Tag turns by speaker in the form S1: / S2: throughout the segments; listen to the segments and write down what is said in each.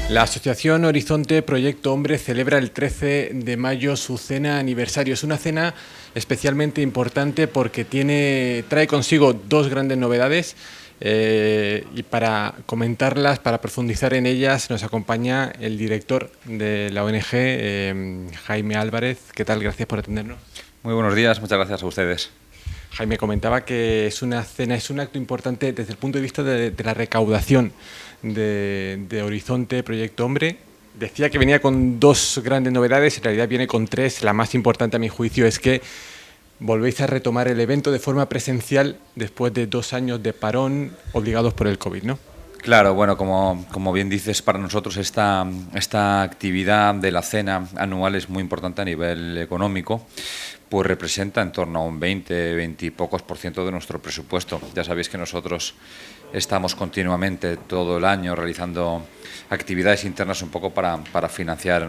S1: La Asociación Horizonte Proyecto Hombre celebra el 13 de mayo su cena aniversario. Es una cena especialmente importante porque trae consigo dos grandes novedades y para comentarlas, para profundizar en ellas, nos acompaña el director de la ONG, Jaime Álvarez. ¿Qué tal? Gracias por atendernos.
S2: Muy buenos días, muchas gracias a ustedes.
S1: Jaime comentaba que es una cena, es un acto importante desde el punto de vista de la recaudación de Horizonte Proyecto Hombre. Decía que venía con dos grandes novedades, en realidad viene con tres. La más importante a mi juicio es que volvéis a retomar el evento de forma presencial después de 2 años de parón obligados por el COVID, ¿no?
S2: Claro, bueno, como bien dices, para nosotros esta actividad de la cena anual es muy importante a nivel económico, pues representa en torno a un 20 y pocos % de nuestro presupuesto. Ya sabéis que nosotros estamos continuamente todo el año realizando actividades internas un poco para financiar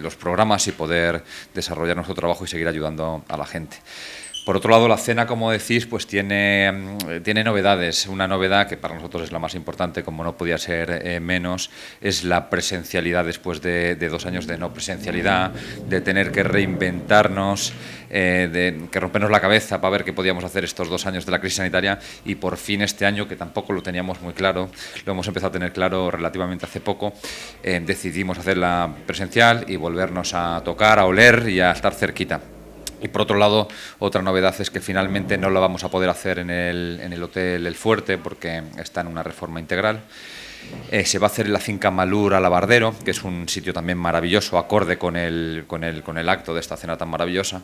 S2: los programas y poder desarrollar nuestro trabajo y seguir ayudando a la gente. Por otro lado, la cena, como decís, pues tiene novedades. Una novedad que para nosotros es la más importante, como no podía ser menos, es la presencialidad después de 2 años de no presencialidad, de tener que reinventarnos, de que rompernos la cabeza para ver qué podíamos hacer estos 2 años de la crisis sanitaria, y por fin este año, que tampoco lo teníamos muy claro, lo hemos empezado a tener claro relativamente hace poco, decidimos hacerla presencial y volvernos a tocar, a oler y a estar cerquita. Y por otro lado, otra novedad es que finalmente no la vamos a poder hacer en el Hotel El Fuerte porque está en una reforma integral. Se va a hacer en la finca Malur Alabardero, que es un sitio también maravilloso, acorde con el acto de esta cena tan maravillosa.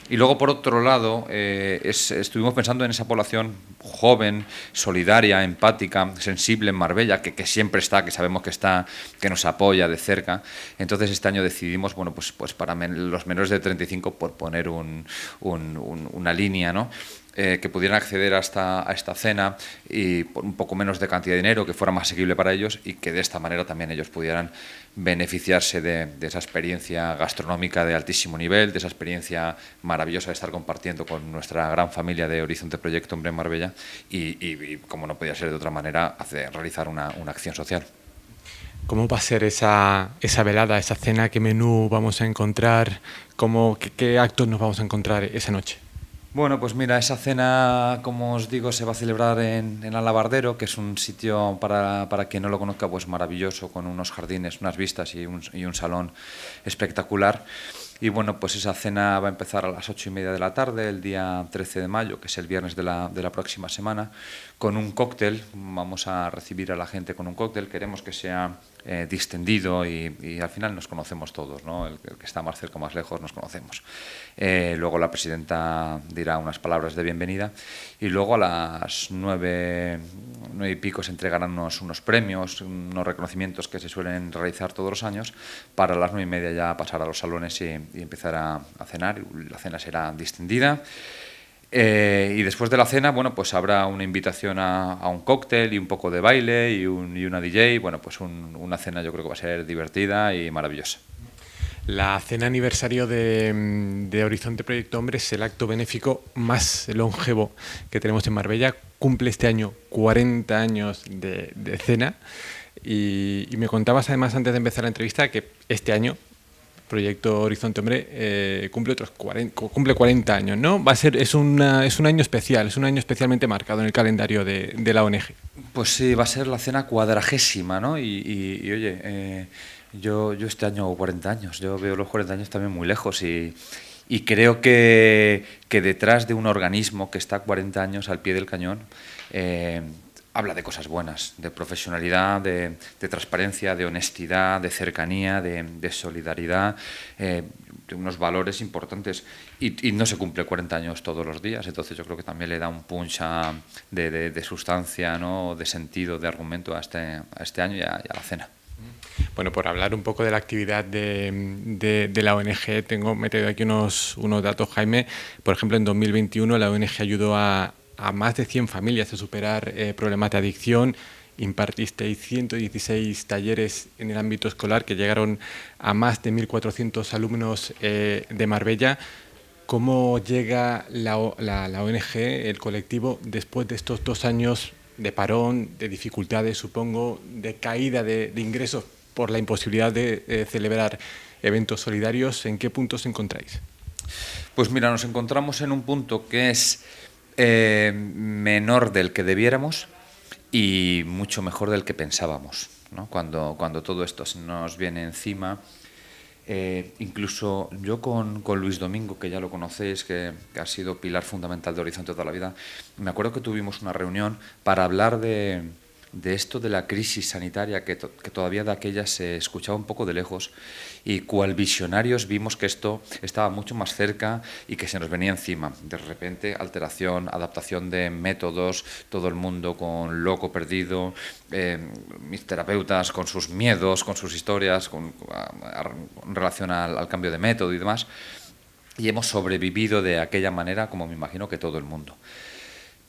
S2: Y luego, por otro lado, estuvimos pensando en esa población joven, solidaria, empática, sensible en Marbella, que siempre está, que sabemos que está, que nos apoya de cerca. Entonces, este año decidimos, bueno, pues para los menores de 35, por poner una línea, ¿no?, que pudieran acceder a esta cena y por un poco menos de cantidad de dinero, que fuera más asequible para ellos y que de esta manera también ellos pudieran beneficiarse de esa experiencia gastronómica de altísimo nivel, de esa experiencia maravillosa de estar compartiendo con nuestra gran familia de Horizonte Proyecto Hombre en Marbella y como no podía ser de otra manera, realizar una acción social.
S1: ¿Cómo va a ser esa velada, esa cena? ¿Qué menú vamos a encontrar? ¿Qué actos nos vamos a encontrar esa noche?
S2: Bueno, pues mira, esa cena, como os digo, se va a celebrar en Alabardero, que es un sitio, para quien no lo conozca, pues maravilloso, con unos jardines, unas vistas y un salón espectacular. Y bueno, pues esa cena va a empezar a las 8:30 de la tarde, el día 13 de mayo, que es el viernes de la próxima semana, con un cóctel. Vamos a recibir a la gente con un cóctel. Queremos que sea distendido y al final nos conocemos todos, ¿no? El que está más cerca o más lejos nos conocemos. Luego la presidenta dirá unas palabras de bienvenida y luego a las 9:00 se entregarán unos premios, unos reconocimientos que se suelen realizar todos los años, para las 9:30 ya pasar a los salones y empezar a cenar. La cena será distendida. Y después de la cena, bueno, pues habrá una invitación a un cóctel y un poco de baile y una DJ. Bueno, pues una cena yo creo que va a ser divertida y maravillosa.
S1: La cena aniversario de Horizonte Proyecto Hombre es el acto benéfico más longevo que tenemos en Marbella. Cumple este año 40 años de cena y me contabas además antes de empezar la entrevista que este año Proyecto Horizonte Hombre cumple 40 años, ¿no? Es un año especial, es un año especialmente marcado en el calendario de la ONG.
S2: Pues sí, va a ser la cena 40ª, ¿no? Y oye, yo este año hago 40 años, yo veo los 40 años también muy lejos y creo que detrás de un organismo que está 40 años al pie del cañón, habla de cosas buenas, de profesionalidad, de transparencia, de honestidad, de cercanía, de solidaridad, de unos valores importantes. Y no se cumple 40 años todos los días, entonces yo creo que también le da un punch de sustancia, ¿no?, de sentido, de argumento a este año y a la cena.
S1: Bueno, por hablar un poco de la actividad de la ONG, me he traído aquí unos datos, Jaime. Por ejemplo, en 2021 la ONG ayudó a más de 100 familias a superar problemas de adicción impartisteis 116 talleres en el ámbito escolar que llegaron a más de 1.400 alumnos de Marbella. ¿Cómo llega la ONG, el colectivo, después de estos 2 años de parón, de dificultades, supongo, de caída de ingresos por la imposibilidad de celebrar eventos solidarios? ¿En qué punto os encontráis?
S2: Pues mira, nos encontramos en un punto que es menor del que debiéramos y mucho mejor del que pensábamos, ¿no? Cuando todo esto nos viene encima. Incluso yo con Luis Domingo, que ya lo conocéis, que ha sido pilar fundamental de Horizonte toda la vida, me acuerdo que tuvimos una reunión para hablar de esto de la crisis sanitaria, que todavía de aquella se escuchaba un poco de lejos, y cual visionarios vimos que esto estaba mucho más cerca y que se nos venía encima. De repente, alteración, adaptación de métodos, todo el mundo con loco perdido, mis terapeutas con sus miedos, con sus historias, en relación al cambio de método y demás, y hemos sobrevivido de aquella manera, como me imagino que todo el mundo.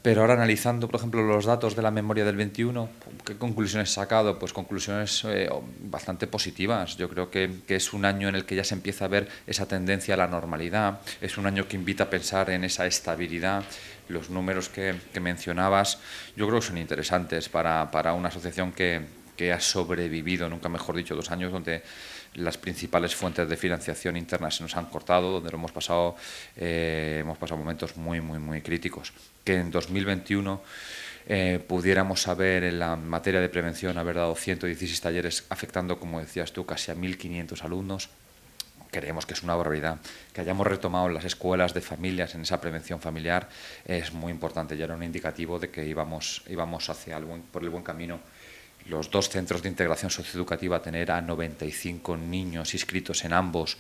S2: Pero ahora analizando, por ejemplo, los datos de la memoria del 21, ¿qué conclusiones he sacado? Pues conclusiones bastante positivas. Yo creo que es un año en el que ya se empieza a ver esa tendencia a la normalidad, es un año que invita a pensar en esa estabilidad. Los números que mencionabas yo creo que son interesantes para una asociación que ha sobrevivido, nunca mejor dicho, 2 años donde las principales fuentes de financiación interna se nos han cortado, donde hemos pasado momentos muy, muy, muy críticos. Que en 2021 pudiéramos haber, en la materia de prevención, haber dado 116 talleres afectando, como decías tú, casi a 1.500 alumnos. Creemos que es una barbaridad. Que hayamos retomado las escuelas de familias en esa prevención familiar es muy importante. Ya era un indicativo de que íbamos por el buen camino. Los 2 centros de integración socioeducativa, tener a 95 niños inscritos en ambos,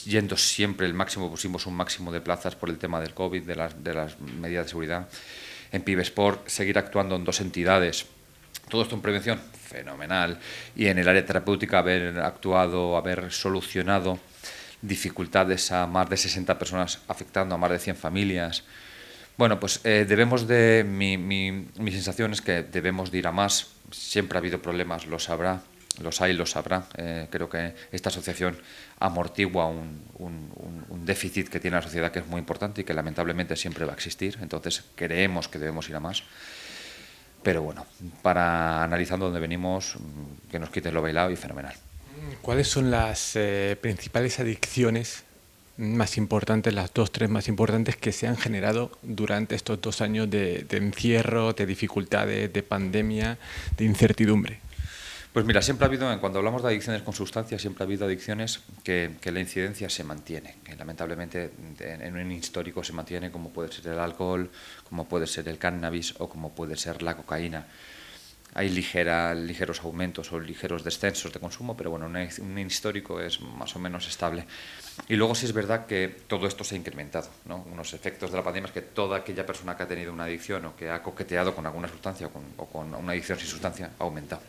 S2: yendo siempre el máximo, pusimos un máximo de plazas por el tema del COVID, de las medidas de seguridad. En Pibesport, seguir actuando en 2 entidades. Todo esto en prevención, fenomenal. Y en el área terapéutica, haber solucionado dificultades a más de 60 personas, afectando a más de 100 familias. Bueno, pues mi sensación es que debemos de ir a más. Siempre ha habido problemas, los sabrá. Creo que esta asociación amortigua un déficit que tiene la sociedad, que es muy importante y que lamentablemente siempre va a existir. Entonces creemos que debemos ir a más. Pero bueno, para analizando dónde venimos, que nos quiten lo bailado y fenomenal.
S1: ¿Cuáles son las principales adicciones más importantes, las 2, 3 más importantes que se han generado durante estos 2 años de encierro, de dificultades, de pandemia, de incertidumbre?
S2: Pues mira, siempre ha habido, cuando hablamos de adicciones con sustancias, siempre ha habido adicciones que la incidencia se mantiene, que lamentablemente en un histórico se mantiene, como puede ser el alcohol, como puede ser el cannabis o como puede ser la cocaína. Hay ligeros aumentos o ligeros descensos de consumo, pero bueno, un histórico es más o menos estable. Y luego sí es verdad que todo esto se ha incrementado, ¿no? Unos efectos de la pandemia es que toda aquella persona que ha tenido una adicción o que ha coqueteado con alguna sustancia o con una adicción sin sustancia ha aumentado.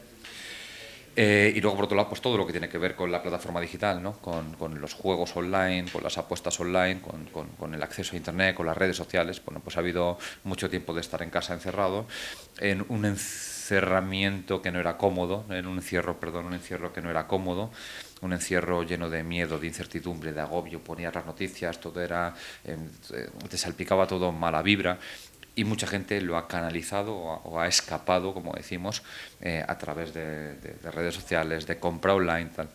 S2: Y luego, por otro lado, pues todo lo que tiene que ver con la plataforma digital, ¿no? Con los juegos online, con las apuestas online, con el acceso a Internet, con las redes sociales. Bueno, pues ha habido mucho tiempo de estar en casa encerrado, en un encerramiento que no era cómodo, un encierro que no era cómodo, un encierro lleno de miedo, de incertidumbre, de agobio. Ponías las noticias, todo era, te salpicaba todo mala vibra. Y mucha gente lo ha canalizado o ha escapado, como decimos, a través de redes sociales, de compra online, tal.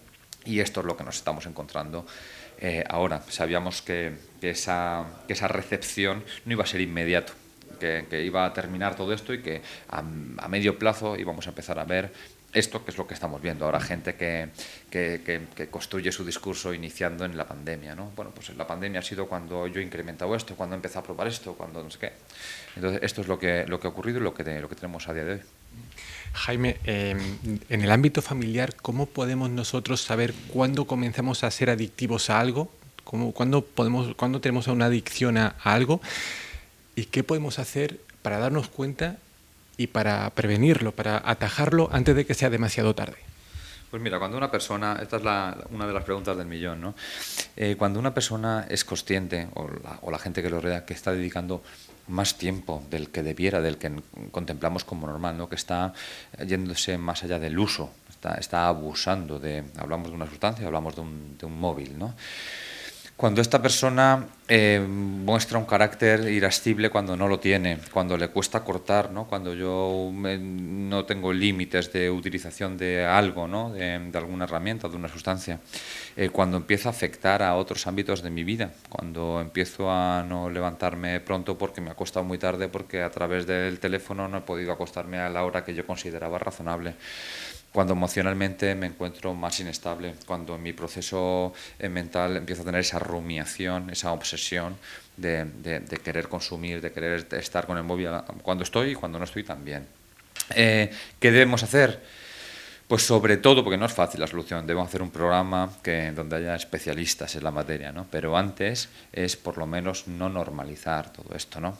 S2: Y esto es lo que nos estamos encontrando ahora. Sabíamos que esa recepción no iba a ser inmediato, que iba a terminar todo esto y que a medio plazo íbamos a empezar a ver esto, que es lo que estamos viendo ahora, gente que construye su discurso iniciando en la pandemia, ¿no? Bueno, pues la pandemia ha sido cuando yo he incrementado esto, cuando he empezado a probar esto, cuando no sé qué. Entonces, esto es lo que ha ocurrido y lo que tenemos a día de hoy.
S1: Jaime, en el ámbito familiar, ¿cómo podemos nosotros saber cuándo comenzamos a ser adictivos a algo? ¿Cuándo tenemos una adicción a algo? ¿Y qué podemos hacer para darnos cuenta y para prevenirlo, para atajarlo antes de que sea demasiado tarde?
S2: Pues mira, cuando una persona, esta es una de las preguntas del millón, ¿no? Cuando una persona es consciente, o la gente que lo rodea, que está dedicando más tiempo del que debiera, del que contemplamos como normal, ¿no? Que está yéndose más allá del uso, está abusando hablamos de una sustancia, hablamos de un móvil, ¿no? Cuando esta persona muestra un carácter irascible cuando no lo tiene, cuando le cuesta cortar, ¿no? Cuando yo no tengo límites de utilización de algo, ¿no? De alguna herramienta, de una sustancia, cuando empieza a afectar a otros ámbitos de mi vida, cuando empiezo a no levantarme pronto porque me ha acostado muy tarde, porque a través del teléfono no he podido acostarme a la hora que yo consideraba razonable, cuando emocionalmente me encuentro más inestable, cuando en mi proceso mental empiezo a tener esa rumiación, esa obsesión de querer consumir, de querer estar con el móvil cuando estoy y cuando no estoy también. ¿Qué debemos hacer? Pues sobre todo, porque no es fácil la solución, debemos hacer un programa donde haya especialistas en la materia, ¿no? Pero antes es por lo menos no normalizar todo esto, ¿no?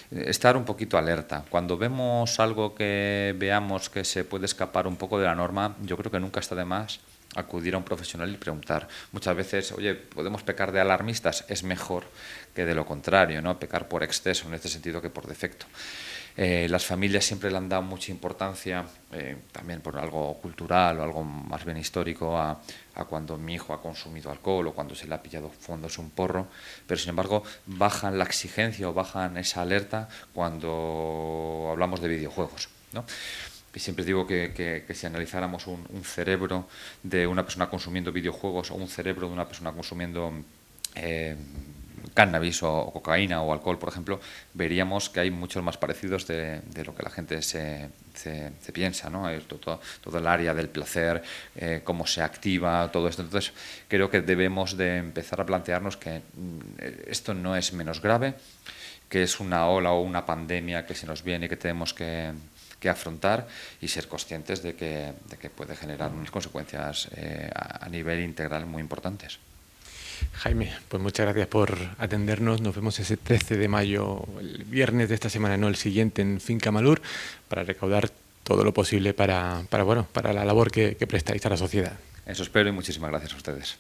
S2: Estar un poquito alerta. Cuando vemos algo que veamos que se puede escapar un poco de la norma, yo creo que nunca está de más acudir a un profesional y preguntar. Muchas veces, oye, ¿podemos pecar de alarmistas? Es mejor que de lo contrario, ¿no? Pecar por exceso, en este sentido, que por defecto. Las familias siempre le han dado mucha importancia, también por algo cultural o algo más bien histórico, a cuando mi hijo ha consumido alcohol o cuando se le ha pillado fondos un porro, pero sin embargo bajan la exigencia o bajan esa alerta cuando hablamos de videojuegos, ¿no? Y siempre digo que si analizáramos un cerebro de una persona consumiendo videojuegos o un cerebro de una persona consumiendo cannabis o cocaína o alcohol, por ejemplo, veríamos que hay muchos más parecidos de lo que la gente se piensa, ¿no? Todo el área del placer, cómo se activa, todo esto. Entonces, creo que debemos de empezar a plantearnos que esto no es menos grave, que es una ola o una pandemia que se nos viene y que tenemos que afrontar y ser conscientes de que puede generar unas consecuencias a nivel integral muy importantes.
S1: Jaime, pues muchas gracias por atendernos. Nos vemos ese 13 de mayo, el viernes de esta semana, no el siguiente, en Finca Malur, para recaudar todo lo posible para la labor que prestáis a la sociedad.
S2: Eso espero y muchísimas gracias a ustedes.